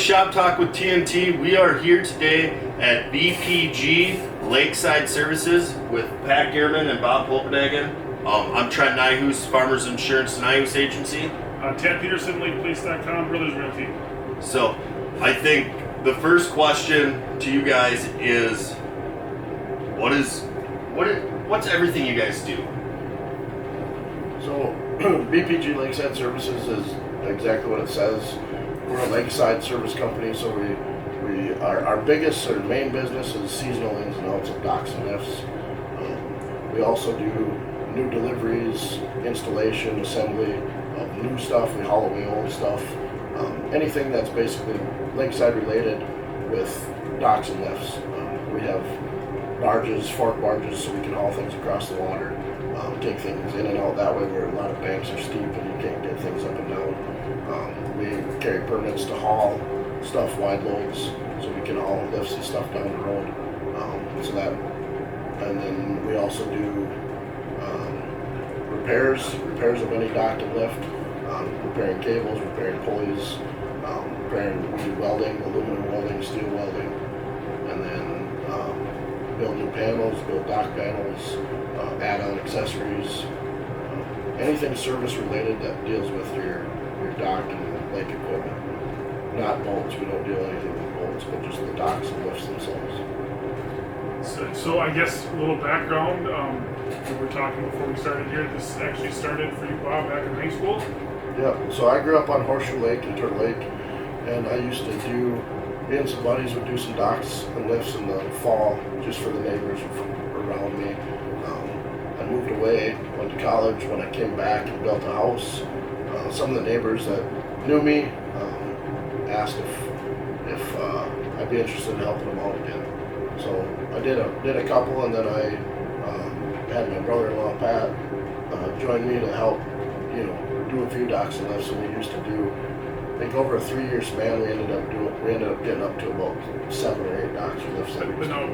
Shop Talk with TNT. We are here today at BPG Lakeside Services with Pat Gehrman and Bob Polpenagan. I'm Trent Nyhus, Farmers Insurance Nyhus Agency. Ted Peterson, LakePolice.com, Brothers Realty. So, I think the first question to you guys is, what's everything you guys do? So, BPG Lakeside Services is exactly what it says. We're a lakeside service company, so our biggest or main business is seasonal ins and outs of docks and lifts. We also do new deliveries, installation, assembly of new stuff. We haul away old stuff. Anything that's basically lakeside related with docks and lifts. We have barges, fork barges, so we can haul things across the water, take things in and out that way where a lot of banks are steep and you can't get things up and down. We carry permits to haul stuff, wide loads, so we can haul lifts and stuff down the road. And then we also do repairs of any dock and lift, repairing cables, repairing pulleys, we do welding, aluminum welding, steel welding, and then build new panels, build dock panels, add-on accessories, anything service related that deals with your dock and lake equipment. Not bolts, we don't do anything with bolts, but just the docks and lifts themselves. So I guess a little background, we were talking before we started here, this actually started for you, Bob, back in high school? Yeah, so I grew up on Horseshoe Lake and Turtle Lake, and I used to me and some buddies would do some docks and lifts in the fall just for the neighbors around me. I moved away, went to college. When I came back and built a house, some of the neighbors that knew me asked if I'd be interested in helping them out again. So I did a couple, and then I had my brother-in-law Pat join me to help, do a few docks and lifts. And we used to do, I think over a 3-year span, we ended up getting up to about 7 or 8 docks and lifts. But no,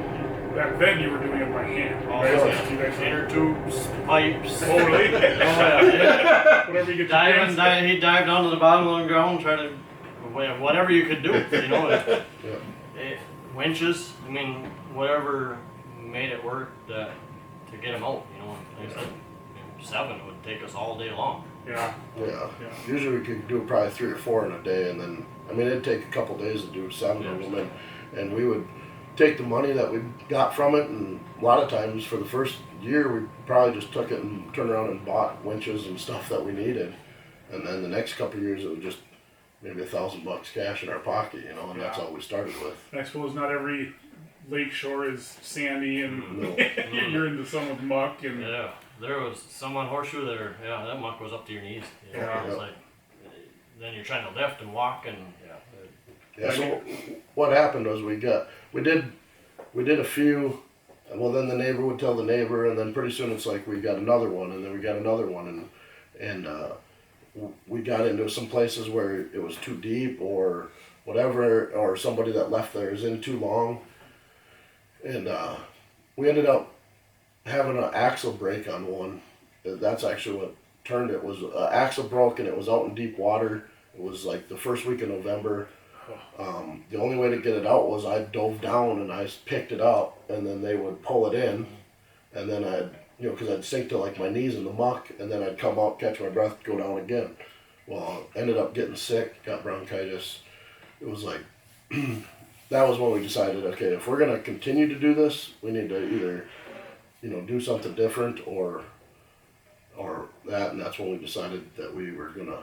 back then you were doing it by hand. Oh, right? yeah. You guys Inner tubes, pipes. Oh, really? Oh, yeah. Whatever you get your hands on. He'd dive down to the bottom of the ground, try to, whatever you could do, winches, whatever made it work to get him out, like I said, 7 would take us all day long. Yeah. Usually we could do probably 3 or 4 in a day, and then, it'd take a couple days to do 7 of them, and we would take the money that we got from it, and a lot of times for the first year we probably just took it and turned around and bought winches and stuff that we needed, and then the next couple of years it was just maybe $1,000 cash in our pocket, and that's all we started with. I suppose not every lake shore is sandy and you're into some with muck and there was some on Horseshoe there. That muck was up to your knees. It was like, then you're trying to lift and walk and so what happened was we did a few, well then the neighbor would tell the neighbor, and then pretty soon it's like we got another one, and then we got another one, and we got into some places where it was too deep or whatever, or somebody that left there is in too long, and we ended up having an axle break on one. That's actually what turned it. Was axle broke, and it was out in deep water. It was like the first week of November. The only way to get it out was I dove down and I picked it up, and then they would pull it in, and then because I'd sink to like my knees in the muck, and then I'd come out, catch my breath, go down again. Well, ended up getting sick, got bronchitis. It was like, that was when we decided, okay, if we're gonna continue to do this, we need to either, do something different or that, and that's when we decided that we were gonna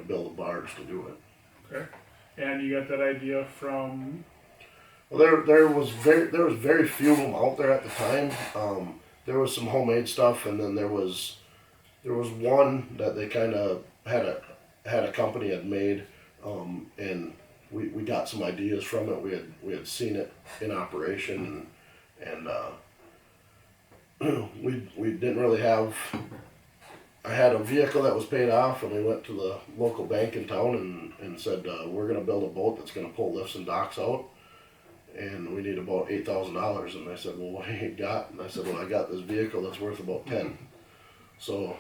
build a barge to do it. Okay. And you got that idea from? Well, there was very few of them out there at the time. There was some homemade stuff, and then there was one that they kind of had a company had made, and we got some ideas from it. We had seen it in operation, and we didn't really have. I had a vehicle that was paid off, and we went to the local bank in town and said, we're going to build a boat that's going to pull lifts and docks out, and we need about $8,000. And they said, well, what do you got? And I said, well, I got this vehicle that's worth about 10. So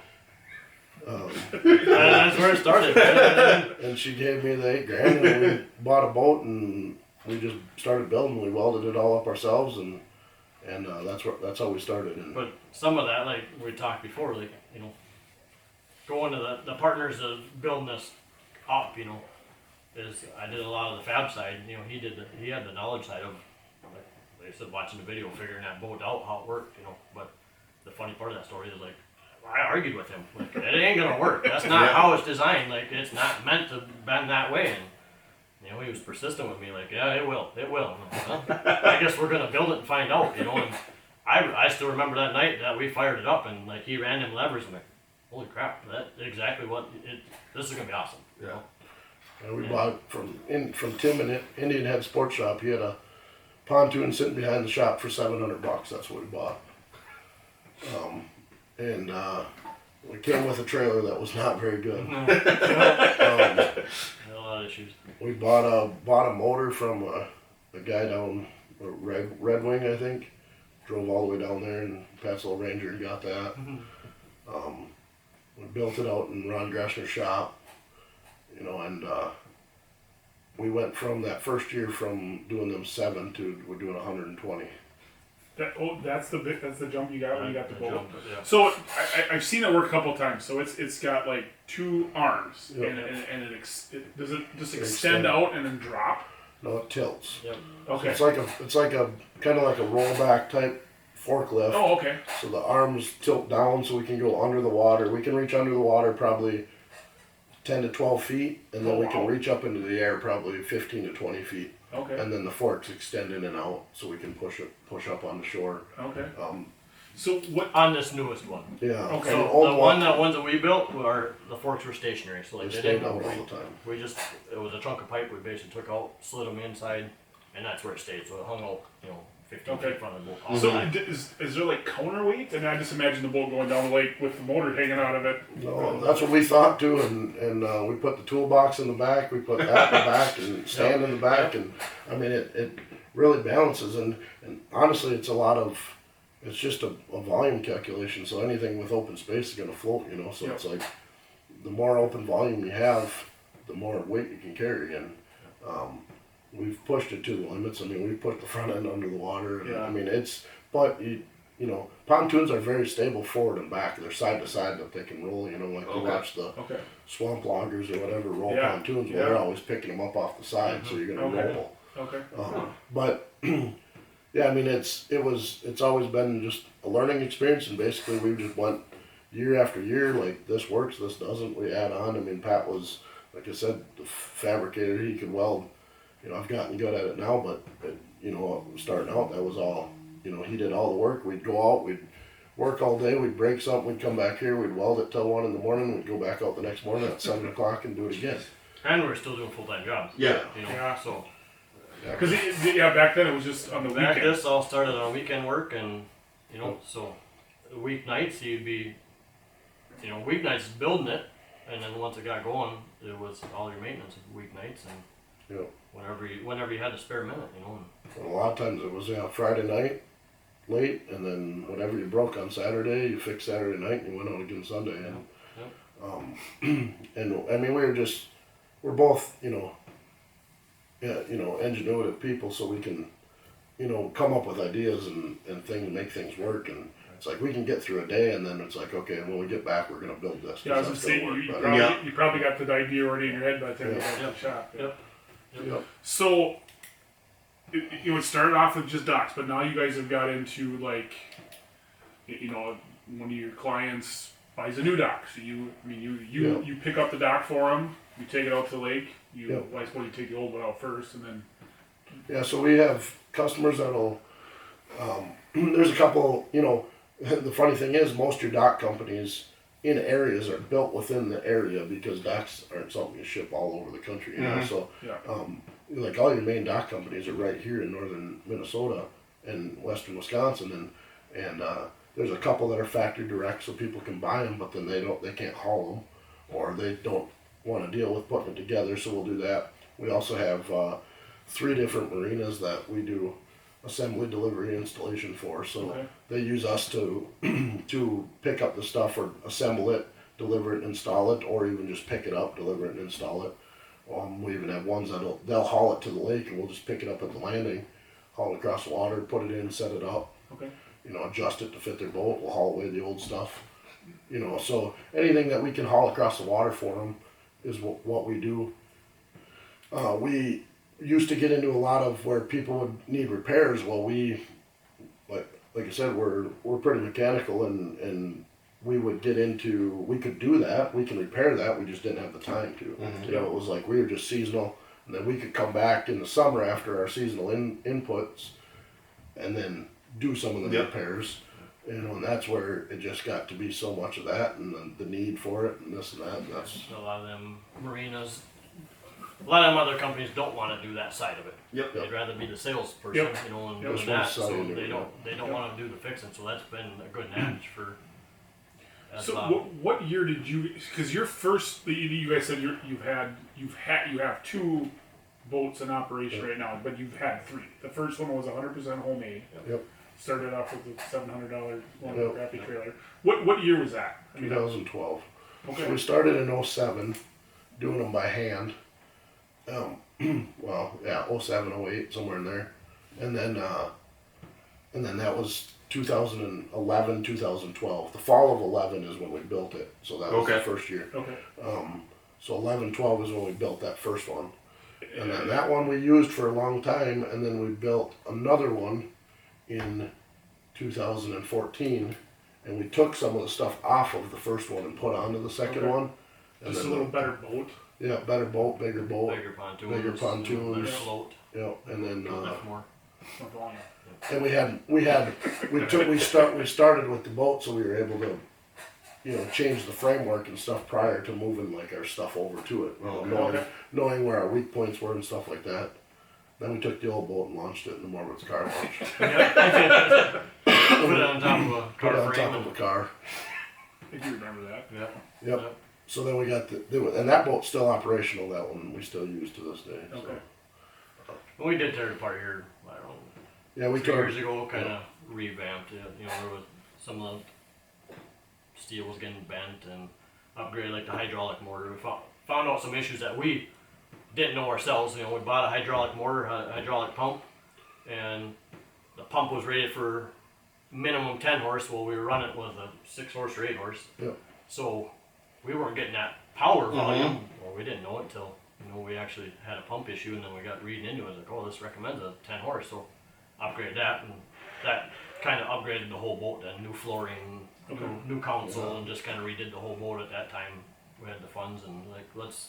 That's where it started. And she gave me the $8,000, and we bought a boat, and we just started building. We welded it all up ourselves, and that's how we started. And But some of that, like we talked before, like, you know, going to the partners of building this up, you know, is I did a lot of the fab side. You know, he had the knowledge side of, like I said, watching the video, figuring that boat out, how it worked, you know. But the funny part of that story is, like, I argued with him. Like, it ain't gonna work. That's not how it's designed. Like, it's not meant to bend that way. And you know, he was persistent with me. Like, yeah, it will. I'm like, well, I guess we're gonna build it and find out. You know. And I still remember that night that we fired it up, and like he ran them levers. I'm like, holy crap, that's exactly what it. This is gonna be awesome. You know? And we bought it from Tim in Indian Head Sports Shop. He had a pontoon sitting behind the shop for $700. That's what we bought. And we came with a trailer that was not very good. Had a lot of issues. We bought a motor from a guy down Red Wing, I think. Drove all the way down there in Patsville Ranger and got that. We built it out in Ron Gressner's shop, you know, and we went from that first year from doing them 7 to we're doing 120. That's the jump you got when you got the boat. Jump, yeah. So I've seen it work a couple of times. So it's got like 2 arms, Yep. and does it just extend out and then drop? No, it tilts. Yep. Okay. It's like a kind of like a rollback type forklift. Oh, okay. So the arms tilt down so we can go under the water. We can reach under the water probably 10 to 12 feet, and then Oh, we can wow. reach up into the air probably 15 to 20 feet. Okay. And then the forks extend in and out so we can push up on the shore. Okay. Um, So what? On this newest one. yeah. Okay. So So old the ones that we built were the forks were stationary, so like they they stayed didn't out move. all the time. We just it was a chunk of pipe we basically took out, slid them inside, and that's where it stayed. So it hung out, you know, 15 Okay. feet in front of the boat. all So the time. is there like counterweight? And I just imagine the boat going down the lake with the motor hanging out of it. No, that's what we thought too, and we put the toolbox in the back, we put that in the back, and stand in the back, and I mean it really balances, and honestly it's just a volume calculation. So anything with open space is going to float, you know. So it's like the more open volume you have, the more weight you can carry, and we've pushed it to the limits. I mean, we put the front end under the water, and I mean but you know, pontoons are very stable forward and back. They're side to side that they can roll, you know, like you watch the swamp loggers or whatever roll pontoons. Well, they're always picking them up off the side, so you're gonna roll. Okay. But yeah, I mean, it's always been just a learning experience, and basically we just went year after year. Like, this works, this doesn't. We add on. I mean, Pat was, like I said, the fabricator. He could weld. You know, I've gotten good at it now, but you know, starting out, that was all. You know, he did all the work. We'd go out, we'd work all day, we'd break something, we'd come back here, we'd weld it till 1 in the morning, we'd go back out the next morning at 7 o'clock and do it again. And we're still doing full-time jobs. Yeah. You know, Yeah. so Because back then it was just on the back weekend. this all started on weekend work, and you know, so weeknights you'd be, you know, weeknights building it, and then once it got going, it was all your maintenance weeknights, and whenever you had a spare minute, you know. And a lot of times it was Friday night, late, and then whatever you broke on Saturday, you fixed Saturday night, and you went out again Sunday. And and I mean, we're both, you know, ingenuitive people, so we can, you know, come up with ideas and things, make things work. And it's like we can get through a day, and then it's like, okay, when we get back, we're gonna build this. Yeah, I was that's gonna say gonna work you better. you probably got the idea already in your head by the time you got to the shop. Yeah. So it started off with just docks, but now you guys have got into, like, you know, one of your clients buys a new dock. So you pick up the dock for them, you take it out to the lake. I suppose you take the old one out first, and then. Yeah, so we have customers that'll. There's a couple. You know, the funny thing is, most of your dock companies in areas are built within the area, because docks aren't something you ship all over the country. You know, so like all your main dock companies are right here in northern Minnesota and western Wisconsin, and there's a couple that are factory direct, so people can buy them, but then they can't haul them, or they don't want to deal with putting it together. So we'll do that. We also have 3 different marinas that we do assembly, delivery, installation for. So they use us to to pick up the stuff or assemble it, deliver it and install it, or even just pick it up, deliver it and install it. We even have ones they'll haul it to the lake and we'll just pick it up at the landing, haul it across the water, put it in, set it up, Okay. adjust it to fit their boat, we'll haul away the old stuff. So anything that we can haul across the water for them is what we do. We used to get into a lot of where people would need repairs. Well, like I said, we're pretty mechanical and we would get into, we could do that, we can repair that, we just didn't have the time to. Mhm. It was like we were just seasonal, and then we could come back in the summer after our seasonal inputs and then do some of the Yep. repairs. And that's where it just got to be so much of that and the need for it and this and that, and that's, A lot of them marinas, a lot of them other companies don't want to do that side of it. Yep. They'd rather be the salesperson, Yep. and Yep. doing Just wanna that, sell so you they new don't Yep. want to do the fixing. So that's been a good match for. So what year did you? Because your first, you guys said you have 2 boats in operation right now, but you've had 3. The first one was 100% homemade. yep, Started off with a $700 one Yep. crappy trailer. What year was that? 2012. So Okay. we started in 07, doing them by hand. 07, 08, somewhere in there. And then that was 2011, 2012. The fall of 11 is when we built it. So that was Okay. the first year. Okay. So 11, 12 is when we built that first one. And then that one we used for a long time, and then we built another one in 2014, and we took some of the stuff off of the first one and put onto the second Okay. one. And Just a then little better boat. yeah, better boat, bigger boat. Bigger pontoons, Bigger pontoons. better float, Yeah, and then lift more. Not long. and we started with the boat, so we were able to, change the framework and stuff prior to moving like our stuff over to it. Okay. Knowing where our weak points were and stuff like that. Then we took the old boat and launched it in the Mormont's car wash. Put it on top of a Put it car on frame. top of the car. I think you remember that. Yeah. Yep. So then we got and that boat's still operational. That one we still use to this day. So. Okay. We did tear it apart here. I don't know. Yeah, we 3 tore. years ago, kind of revamped it. There was some of the steel was getting bent and upgraded, like the hydraulic motor. We found out some issues that we didn't know ourselves. We bought a hydraulic motor, a hydraulic pump, and the pump was rated for minimum 10 horse. Well, we were running it with a 6 horse or 8 horse. Yeah. So we weren't getting that power volume. Well, we didn't know it until we actually had a pump issue, and then we got reading into it. Like, oh, this recommends a 10 horse, so upgrade that, and that kind of upgraded the whole boat. Then new flooring, new console, and just kind of redid the whole boat at that time. We had the funds, and like let's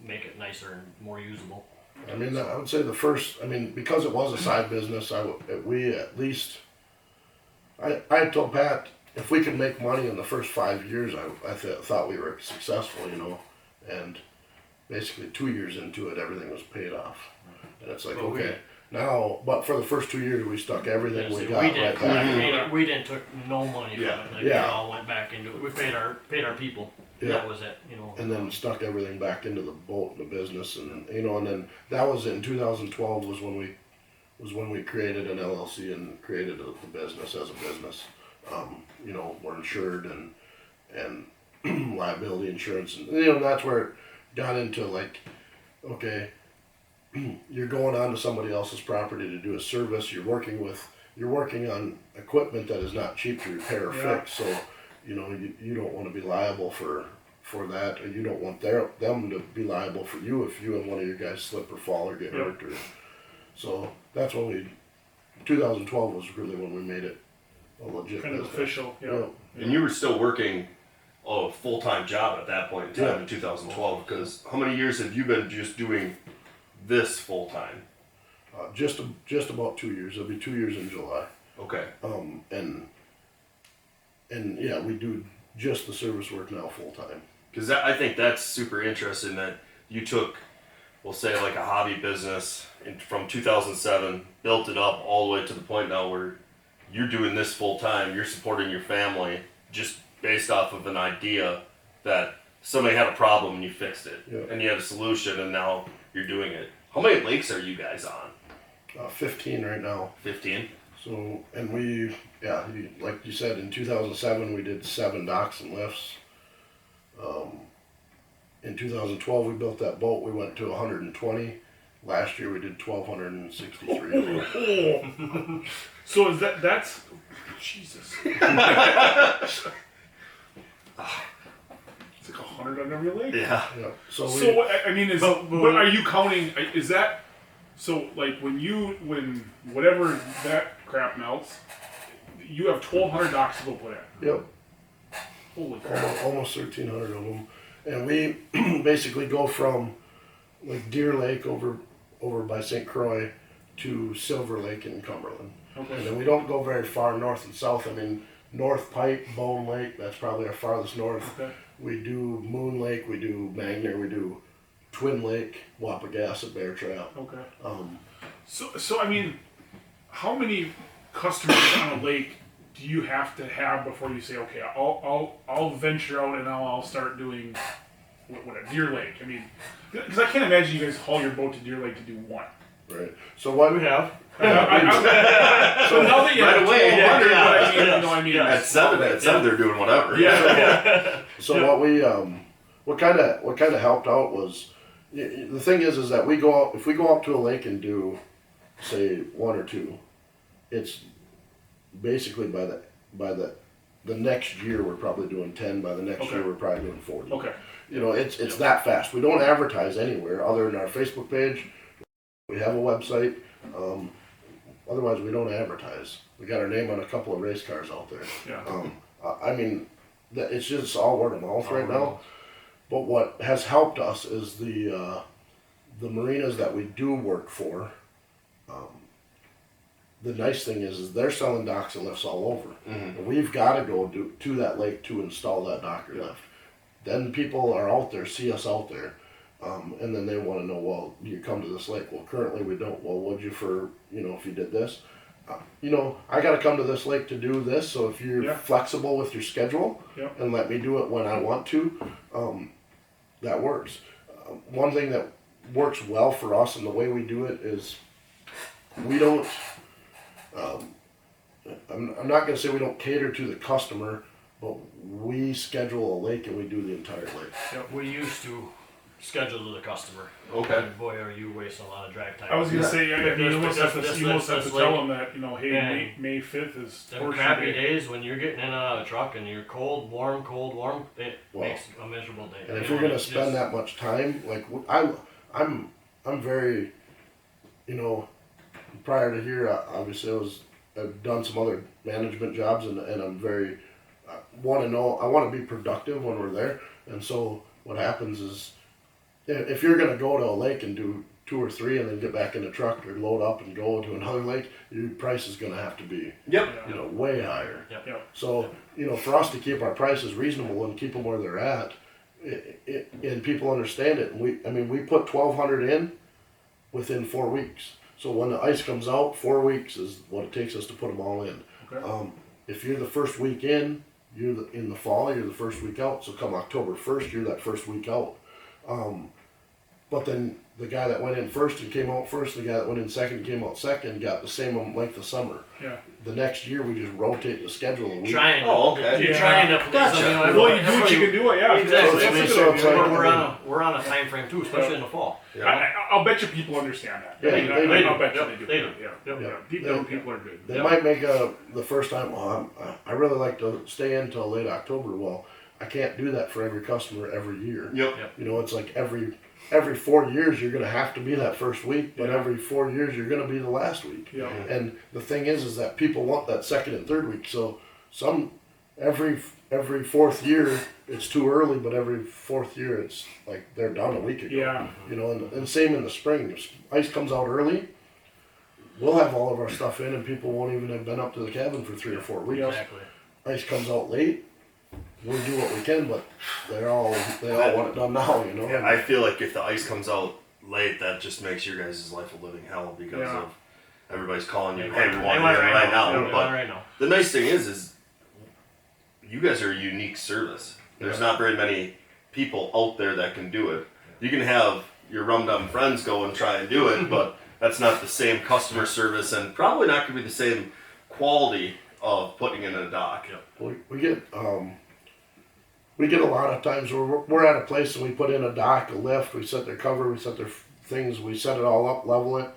make it nicer and more usable. I mean, I would say because it was a side business, I told Pat if we could make money in the first 5 years, I thought we were successful, and basically 2 years into it, everything was paid off, and it's like, But now, but for the first 2 years, we stuck everything we got we right didn't, back. we didn't took no money from Yeah. it. Like, Yeah. it all went back into it. We paid our people. Yeah. That was it. And then stuck everything back into the boat and the business, and and then that was in 2012 was when we created an LLC and created the business as a business. We're insured and liability insurance, and that's where it got into like, okay, you're going on to somebody else's property to do a service. You're working on equipment that is not cheap to repair or Yeah. fix, so you don't want to be liable for that, or you don't want them to be liable for you if you and one of your guys slip or fall or get Yep. hurt. So that's when 2012 was really when we made it a legit Kind of business. official. Yeah. Yeah. And you were still working a full-time job at that point in time Yeah. in 2012, because how many years have you been just doing this full-time? Just about 2 years. It'll be 2 years in July. Okay. And yeah, we do just the service work now full time. Because I think that's super interesting that you took, we'll say, like a hobby business from 2007, built it up all the way to the point now where you're doing this full time, you're supporting your family just based off of an idea that somebody had a problem and you fixed it. Yeah. And you had a solution and now you're doing it. How many lakes are you guys on? 15 right now. 15? So, and like you said, in 2007 we did 7 docks and lifts. In 2012, we built that boat. We went to 120. Last year, we did 1,263. So is that's Jesus? It's like 100 on every lake. Yeah. Yeah. So I mean, but are you counting? Is that so? Like when whatever that crap melts, you have 1,200 docks to go put in. Yep. Holy crap! Almost 1,300 of them, and we basically go from like Deer Lake over by St. Croix to Silver Lake in Cumberland. Okay. And then we don't go very far north and south. I mean, North Pike, Bone Lake, that's probably our farthest north. Okay. We do Moon Lake, we do Magner, we do Twin Lake, Wappagassa, Bear Trap. Okay. Um, So I mean, how many customers on a lake do you have to have before you say, okay, I'll venture out and now I'll start doing what a Deer Lake? I mean, because I can't imagine you guys haul your boat to Deer Lake to do one. right. So what We have. So now that you Right have away, 1,200, yeah. but I mean, you know, I mean, At seven, they're doing whatever. yeah. So what we what kind of helped out was the thing is that we go out if we go out to a lake and do say one or two, it's basically by the next year we're probably doing 10. By the next Okay. year we're probably doing 40. Okay. You know, it's that fast. We don't advertise anywhere other than our Facebook page. We have a website. Otherwise, we don't advertise. We got our name on a couple of race cars out there. Yeah. I mean, it's just all word of mouth right now. But what has helped us is the marinas that we do work for. The nice thing is they're selling docks and lifts all over. Mhm. And we've got to go to that lake to install that dock or lift. Then people are out there, see us out there, and then they want to know, well, you come to this lake. Well, currently we don't. Well, would you for, if you did this? I got to come to this lake to do this, so if you're Yeah. flexible with your schedule Yeah. and let me do it when I want to, that works. One thing that works well for us and the way we do it is we don't, I'm not going to say we don't cater to the customer, but we schedule a lake and we do the entire lake. We used to schedule to the customer. Okay. And boy, are you wasting a lot of drive time. I was gonna Yeah. say, I mean, you almost have to tell them that, hey, Yeah. May 5th is Them torture crappy day. days when you're getting in and out of a truck and you're cold, warm, it Well, makes a miserable day. And if you're gonna spend that much time, like I'm very, prior to here, obviously I've done some other management jobs and I'm very, I want to be productive when we're there. And so what happens is, if you're gonna go to a lake and do 2 or 3 and then get back in the truck or load up and go to another lake, your price is gonna have to be, Yep. way higher. Yep. So, for us to keep our prices reasonable and keep them where they're at, and people understand it, and we put 1,200 in within 4 weeks. So when the ice comes out, 4 weeks is what it takes us to put them all in. Okay. If you're the first week in, in the fall, you're the first week out. So come October 1st, you're that first week out. But then the guy that went in first and came out first, the guy that went in second and came out second, got the same length of summer. Yeah. The next year, we just rotate the schedule a week. Trying to, Oh, okay. you're Yeah. trying to please Gotcha. them. Well, you do what you can do it, yeah. Exactly. So I mean, it's like- we're on a time frame too, especially in the fall. I'll bet you people understand that. Yeah, I mean, they do. I'll bet you Yep, they do. they do. Yeah. Yeah. Deep down, people are good. They might make the first time, well, I really like to stay in until late October. Well, I can't do that for every customer every year. Yep. It's like every 4 years you're gonna have to be that first week, but Yeah. every 4 years you're gonna be the last week. Yeah. And the thing is that people want that second and third week. So every 4th year it's too early, but every 4th year it's like they're done a week ago. Yeah. And same in the spring. If ice comes out early, we'll have all of our stuff in, and people won't even have been up to the cabin for 3 or 4 weeks. Yeah. Exactly. Ice comes out late, we'll do what we can, but they all want it done now. Yeah, I feel like if the ice comes out late, that just makes your guys' life a living hell because Yeah. of everybody's calling you, They hey, we want want it it right now. They want it But right now. the nice thing is you guys are a unique service. There's not very many people out there that can do it. You can have your rum-dum friends go and try and do it, but that's not the same customer service and probably not going to be the same quality of putting in a dock. we get we get a lot of times where we're at a place and we put in a dock, a lift, we set their cover, we set their things, we set it all up, level it,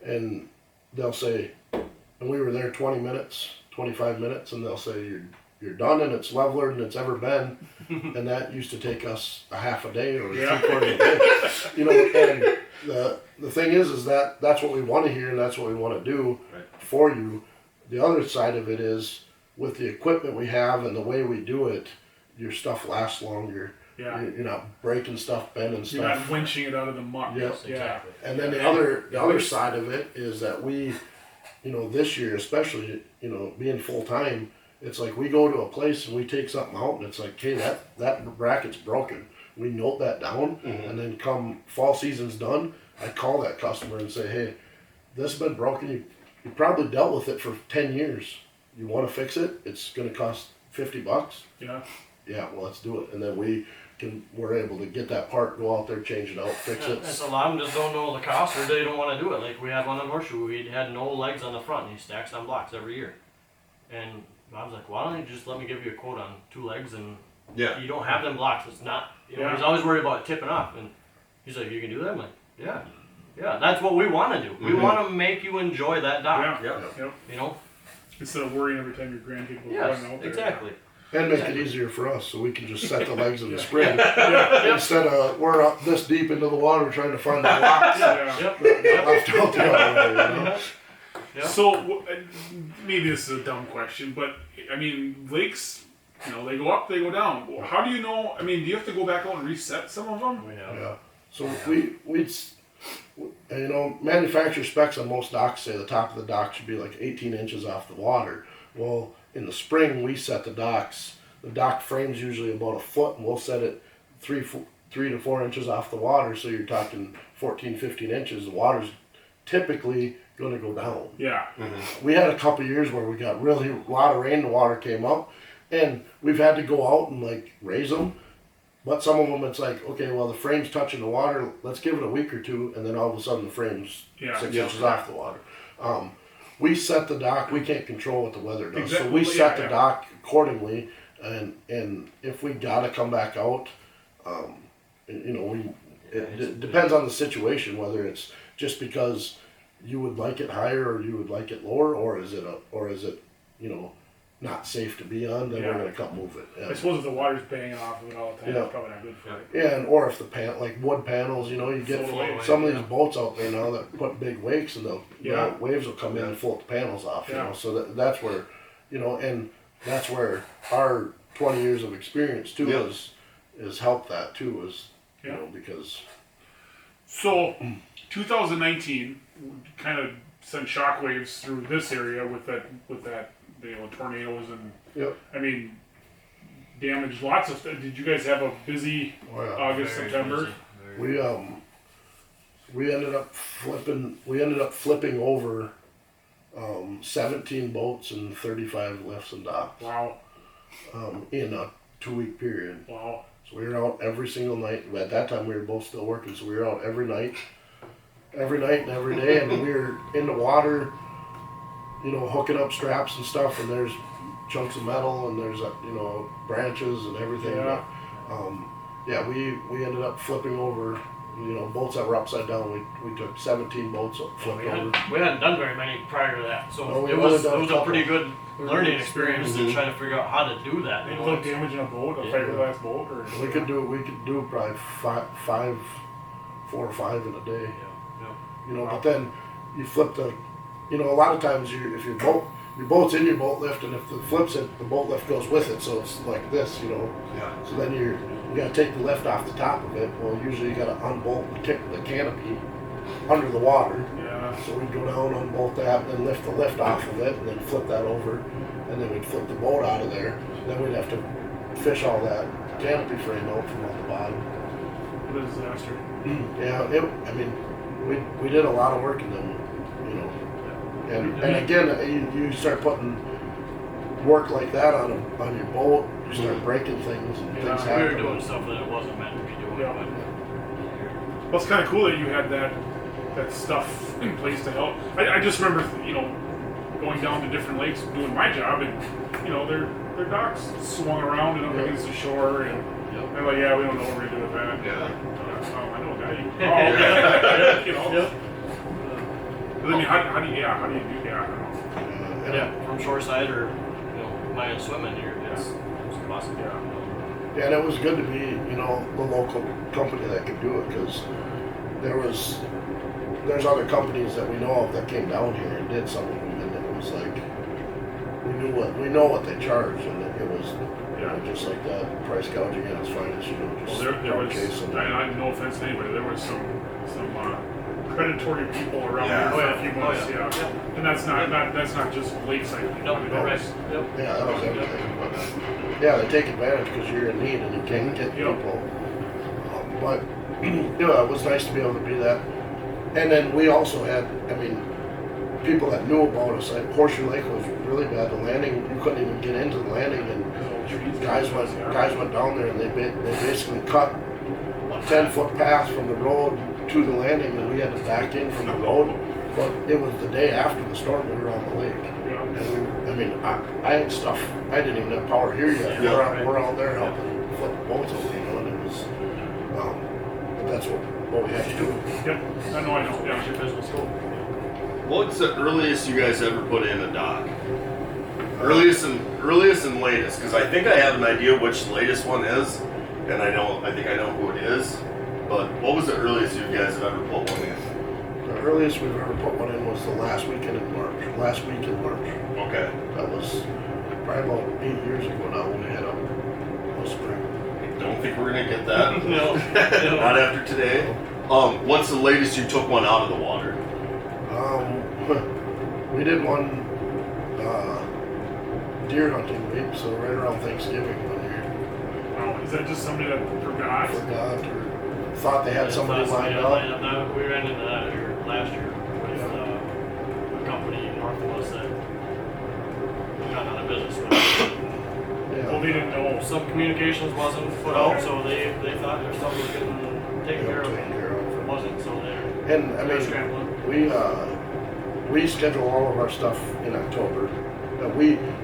and they'll say, and we were there 20 minutes, 25 minutes, and they'll say, you're done and it's leveler than it's ever been. And that used to take us a half a day or 3/4 of a day. You know, and the thing is that that's what we want to hear and that's what we want to do for you. The other side of it is with the equipment we have and the way we do it, your stuff lasts longer. Yeah. You're not breaking stuff, bending stuff. You're not winching it out of the muck. Yes, exactly. And then the other side of it is that we, you know, this year especially, you know, being full time, it's like we go to a place and we take something out and it's like, hey, that bracket's broken. We note that down, and then come fall season's done, I call that customer and say, hey, this has been broken. You probably dealt with it for 10 years. You want to fix it? It's going to cost $50. Yeah. Yeah, well, let's do it. And then we're able to get that part, go out there, change it out, fix it. And so a lot of them just don't know the cost or they don't want to do it. Like we had one on Horseshoe, we had no legs on the front and he stacks on blocks every year. And I was like, why don't you just let me give you a quote on 2 legs and you don't have them blocks. It's not, you know, he's always worried about it tipping off. And he's like, you can do that? I'm like, yeah, that's what we want to do. We want to make you enjoy that dock. Yep. You know? Instead of worrying every time your grandkid will Yes, run out there. exactly. And make it easier for us so we can just set the legs in the spring. Instead of we're up this deep into the water trying to find the blocks that left out there already, you know? Yeah. So maybe this is a dumb question, but I mean, lakes, you know, they go up, they go down. How do you know? I mean, do you have to go back out and reset some of them? Yeah. So we'd you know, manufacturer specs on most docks say the top of the dock should be like 18 inches off the water. Well, in the spring we set the docks. The dock frame's usually about 1 foot, and we'll set it 3 to 4 inches off the water. So you're talking 14, 15 inches. The water's typically going to go down. Yeah. We had a couple years where we got really a lot of rain, the water came up, and we've had to go out and like raise them. But some of them, it's like, okay, well, the frame's touching the water. Let's give it a week or two, and then all of a sudden the frame's 6 inches off the water. We set the dock. We can't control what the weather does, so we set the dock accordingly. And if we gotta come back out, you know, it depends on the situation, whether it's just because you would like it higher or you would like it lower, or is it you know, not safe to be on, then we're gonna come move it. I suppose if the water's banging off of it all the time, it's probably not good for it. Yeah, and or if the like wood panels, you know, you get some of these boats out there now that put big wakes and the waves will come in and float the panels off, you know, so that's where, you know, and that's where our 20 years of experience too is helped that too, is, you know, because. So, 2019 kind of sent shockwaves through this area with that, you know, tornadoes and I mean, damaged lots of stuff. Did you guys have a busy August, September? Busy. We ended up flipping over 17 boats and 35 lifts and docks. Wow. In a 2-week period. Wow. So we were out every single night. At that time we were both still working, so we were out every night and every day, and we were in the water, you know, hooking up straps and stuff, and there's chunks of metal and there's you know, branches and everything. But, we ended up flipping over, you know, boats that were upside down. We took 17 boats flipped over. We hadn't done very many prior to that, so No, it was a pretty good learning experience to try to figure out how to do that. You know, damage in a boat, a fiberglass boat, or we could do probably 4 or 5 in a day. You know, but then you flip you know, a lot of times if your boat's in your boat lift, and if it flips it, the boat lift goes with it, so it's like this, you know. So then you gotta take the lift off the top of it. Well, usually you gotta unbolt the canopy under the water. So we'd go down, unbolt that, and then lift the lift off of it, and then flip that over, and then we'd flip the boat out of there. Then we'd have to fish all that canopy frame out from on the bottom. what a disaster. I mean, we did a lot of work in them, you know. And again, you start putting work like that on your boat, you start breaking things and things happen. We were doing stuff that it wasn't meant to be doing. Well, it's kind of cool that you had that stuff in place to help. I just remember, you know, going down to different lakes doing my job, and their docks swung around and up against the shore, and they're like, yeah, we don't know what we're gonna do with that. Yeah. I know a guy. But I mean, how do you do? Yeah, I don't know. Yeah, from shoreside or my swimming here, it's awesome. Yeah, and it was good to be, the local company that could do it, because there's other companies that we know of that came down here and did some of them, and it was like we know what they charge, and it was just like that price gouging at its finest, just There was, chasing. I no offense to anybody, there was some predatory people around here for a few months, and that's not just Lakeside. No, right. Yep. Yeah, that was everything. But, yeah, they take advantage because you're in need and you can't get people. But it was nice to be able to be that. And then we also had, people that knew about us. Like Horseshoe Lake was really bad. The landing, you couldn't even get into the landing, and guys went down there and they basically cut a 10-foot path from the road to the landing, and we had to back in from the road. But it was the day after the storm we were on the lake. And I had stuff. I didn't even have power here yet. We're out there helping flip the boats over, and it was. But that's what we had to do. Yep, I know. Yeah, Your business goal. What's the earliest you guys ever put in a dock? Earliest and latest, because I think I have an idea which the latest one is, and I think I know who it is. But what was the earliest you guys have ever put one in? The earliest we've ever put one in was the last week in March. Okay. That was probably about 8 years ago now when we had up this spring. Don't think we're gonna get that. No. Not after today. What's the latest you took one out of the water? We did one deer hunting week, so right around Thanksgiving one year. wow, is that just somebody that forgot? Forgot or thought they had somebody lined up. We ran into that here last year with a company north of us that got out of business. Well, Yeah. they didn't know. Some communications wasn't put out, so they thought their stuff was getting taken care of. Taken care of. It wasn't, so they're And scrambling. we schedule all of our stuff in October.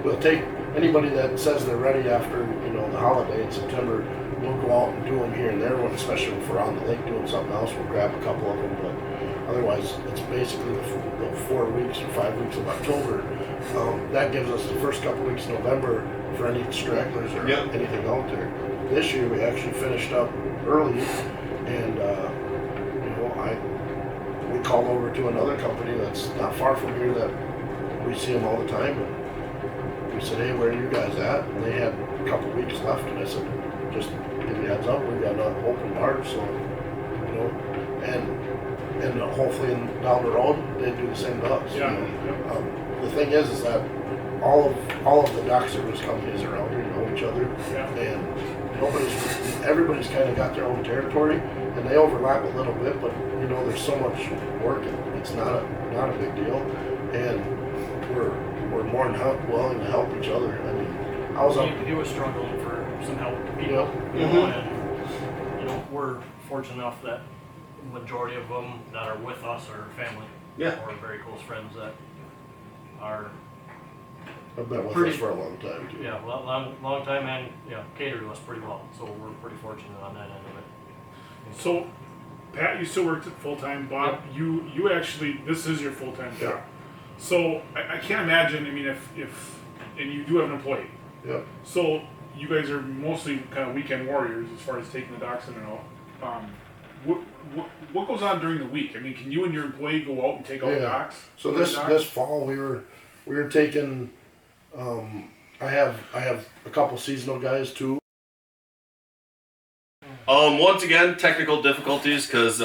We'll take anybody that says they're ready after the holiday in September. We'll go out and do them here and there, especially if we're on the lake doing something else. We'll grab a couple of them, but otherwise it's basically the 4 weeks or 5 weeks of October. That gives us the first couple weeks of November for any stragglers or anything out there. This year we actually finished up early, and we called over to another company that's not far from here that we see them all the time, and we said, hey, where are you guys at? And they had a couple weeks left, and I said, just give me a heads up, we've got an open March, so and hopefully down the road they do the same to us. The thing is that all of the dock service companies around here know each other, and everybody's kind of got their own territory, and they overlap a little bit, but there's so much work, it's not a big deal, and we're more than willing to help each other. I was up. He was struggling for some help to people, and we're fortunate enough that the majority of them that are with us are family, or very close friends that are. I've been with us for a long time too. Yeah, long time, and cater to us pretty well. So we're pretty fortunate on that end of it. So, Pat, you still worked at full time. Bob, you actually, this is your full time job. So I can't imagine. If and you do have an employee. Yeah. So you guys are mostly kind of weekend warriors as far as taking the docks in and out. What goes on during the week? Can you and your employee go out and take all the docks? So this fall we were taking. I have a couple seasonal guys too. Once again, technical difficulties because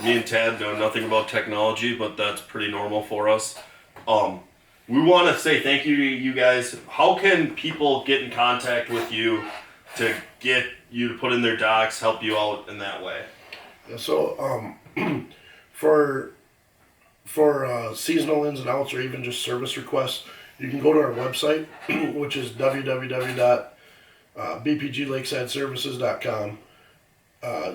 me and Tad know nothing about technology, but that's pretty normal for us. We want to say thank you to you guys. How can people get in contact with you to get you to put in their docks, help you out in that way? So for seasonal ins and outs or even just service requests, you can go to our website, which is www.bpglakesideservices.com.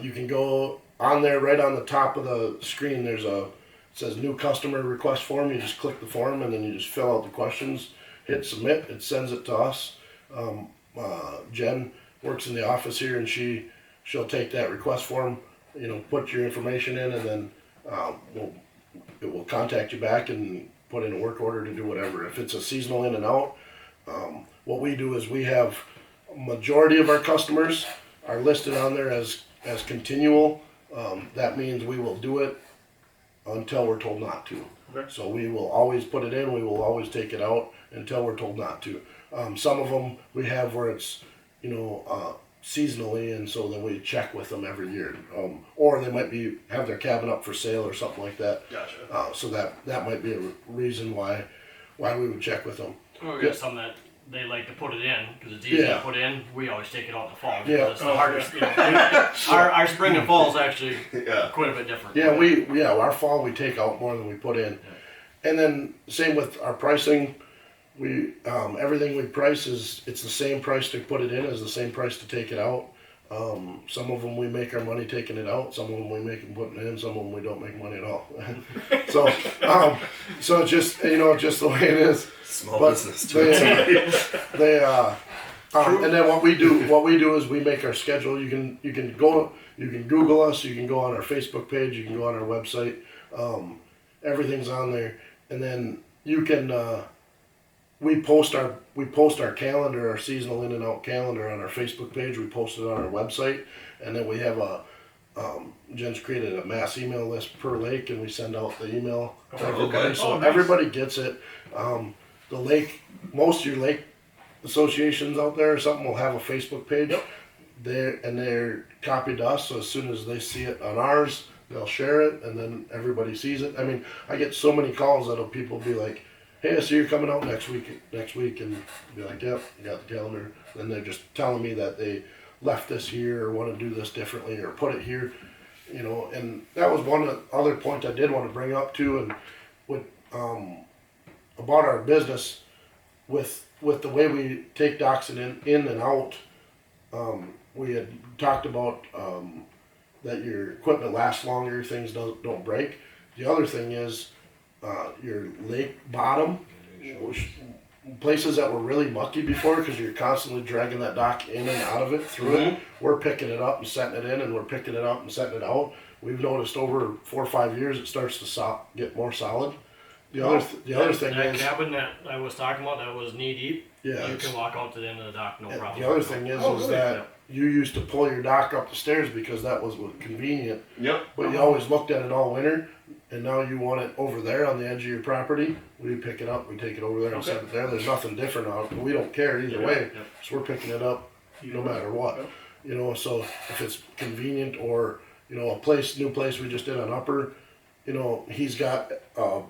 You can go on there, right on the top of the screen, there's a says new customer request form. You just click the form and then you just fill out the questions, hit submit, it sends it to us. Jen works in the office here, and she'll take that request form, put your information in, and then it will contact you back and put in a work order to do whatever. If it's a seasonal in and out, what we do is we have majority of our customers are listed on there as continual. That means we will do it until we're told not to. Okay. So we will always put it in, we will always take it out until we're told not to. Some of them we have where it's, seasonally, and so then we check with them every year. Or they might have their cabin up for sale or something like that. Gotcha. So that might be a reason why we would check with them. Well, we got some that they like to put it in because it's easy Yeah. to put in. We always take it out in the fall. Yeah. Because it's the hardest. Our spring and fall is actually Yeah. quite a bit different. Yeah, our fall we take out more than we put in. And then same with our pricing. We everything we price it's the same price to put it in as the same price to take it out. Some of them we make our money taking it out. Some of them we make them putting it in. Some of them we don't make money at all. so it's just just the way it is. Small But business too. And then what we do is we make our schedule. You can Google us. You can go on our Facebook page. You can go on our website. Everything's on there, and then you can. We post our calendar, our seasonal in and out calendar on our Facebook page. We post it on our website, and then we have Jen's created a mass email list per lake, and we send out the email to everybody. Okay. So Oh, nice. everybody gets it. The lake, most of your lake associations out there or something will have a Facebook page. Yep. They're copied to us, so as soon as they see it on ours, they'll share it, and then everybody sees it. I mean, I get so many calls that'll people be like, "Hey, I see you're coming out next week," and be like, "Yep, you got the calendar." Then they're just telling me that they left this here or want to do this differently or put it here, And that was one other point I did want to bring up too, and with about our business, with the way we take docks in and out. We had talked about that your equipment lasts longer, things don't break. The other thing is your lake bottom, places that were really mucky before because you're constantly dragging that dock in and out of it through it. We're picking it up and setting it in, and we're picking it up and setting it out. We've noticed over 4 or 5 years it starts to get more solid. The other thing that is cabin that I was talking about that was knee deep. Yeah, you it's- can walk out to the end of the dock, no problem. the other thing is Oh, really? that you used to pull your dock up the stairs because that was convenient. Yep. But you always looked at it all winter, and now you want it over there on the edge of your property. We pick it up, we take it over there and Okay. set it there. There's nothing different on it. We don't care either way, Yep. so we're picking it up no matter what. Yep. So if it's convenient or a new place we just did on Upper, he's got a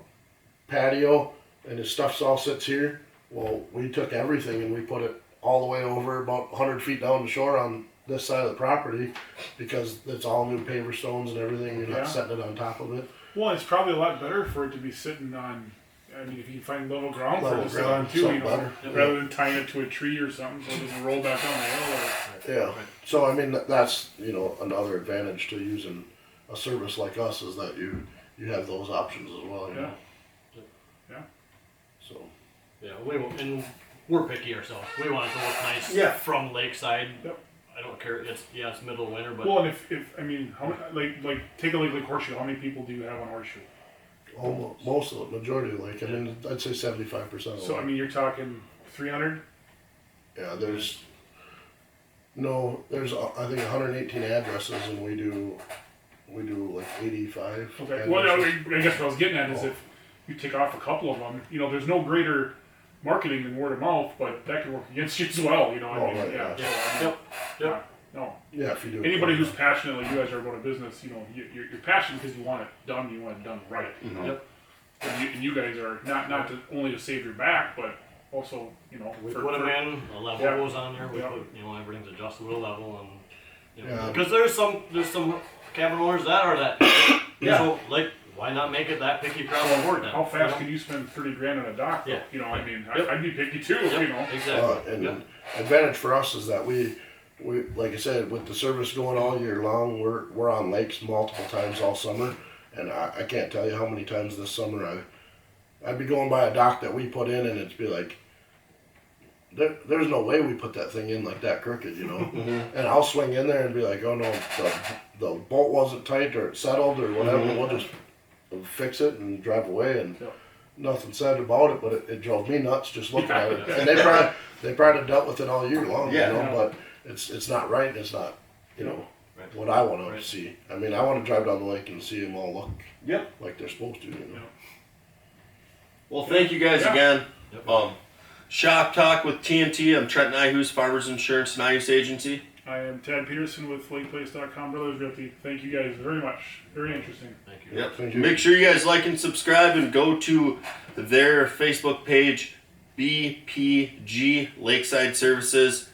patio and his stuff's all sits here. Well, we took everything and we put it all the way over about 100 feet down the shore on this side of the property because it's all new paver stones and everything. You're not Yeah. setting it on top of it. Well, it's probably a lot better for it to be sitting on. I mean, if you can find level ground for it Level to sit ground, on too, something better. rather than tying it to a tree or something so it doesn't roll back down the hill. Yeah. So I mean that's another advantage to using a service like us is that you have those options as well. Yeah. Yeah. So Yeah, and we're picky ourselves. We want it to look nice Yeah. from lakeside. Yep. I don't care. It's middle of winter, but Well, and if I mean, how like take a lake like Horseshoe. How many people do you have on Horseshoe? almost most of the majority of Lake. I mean, I'd say 75% of So I mean, you're talking 300. Yeah, there's I think 118 addresses, and we do like 85. Okay. Well, addresses. I guess what I was getting at is if you take off a couple of them, there's no greater marketing than word of mouth, but that can work against you as well. I Oh, mean, right, yeah. yeah. So, I mean, Yep. No. Yeah, if you do. Anybody who's passionate like you guys are about a business, you're passionate because you want it done. You want it done right. Yep. And you guys are not to only to save your back, but also We put them in. A level Yeah. goes on there. We Yeah. put everything's adjusted to a level, and Yeah. because there's some cabin owners that are that. Yeah. So why not make it that picky across the board then? How fast can you spend $30,000 on a dock? Yeah. I mean, Yep. I'd be picky too. Yep. Exactly. And Yep. advantage for us is that we like I said, with the service going all year long, we're on lakes multiple times all summer, And I can't tell you how many times this summer I'd be going by a dock that we put in, and it'd be like, there's no way we put that thing in like that crooked, you know. And I'll swing in there and be like, oh no, the bolt wasn't tight or it settled or whatever. We'll just fix it and drive away, and nothing said about it. But it drove me nuts just looking at it. And they probably dealt with it all year long, you know. But it's not right. And it's not, you know, what I want to see. I mean, I want to drive down the lake and see them all look like they're supposed to, you know. Well, thank you guys again. Shop Talk with TNT. I'm Trent Nyhus, Farmers Insurance Nyhus Agency. I am Tad Peterson with FlakePlace.com Brothers Realty. Thank you guys very much. Very interesting. Thank you. Yep. Thank you. Make sure you guys like and subscribe and go to their Facebook page, BPG Lakeside Services.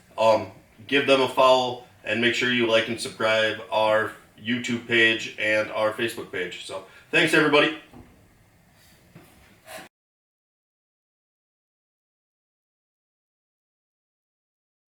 Give them a follow and make sure you like and subscribe our YouTube page and our Facebook page. So thanks everybody.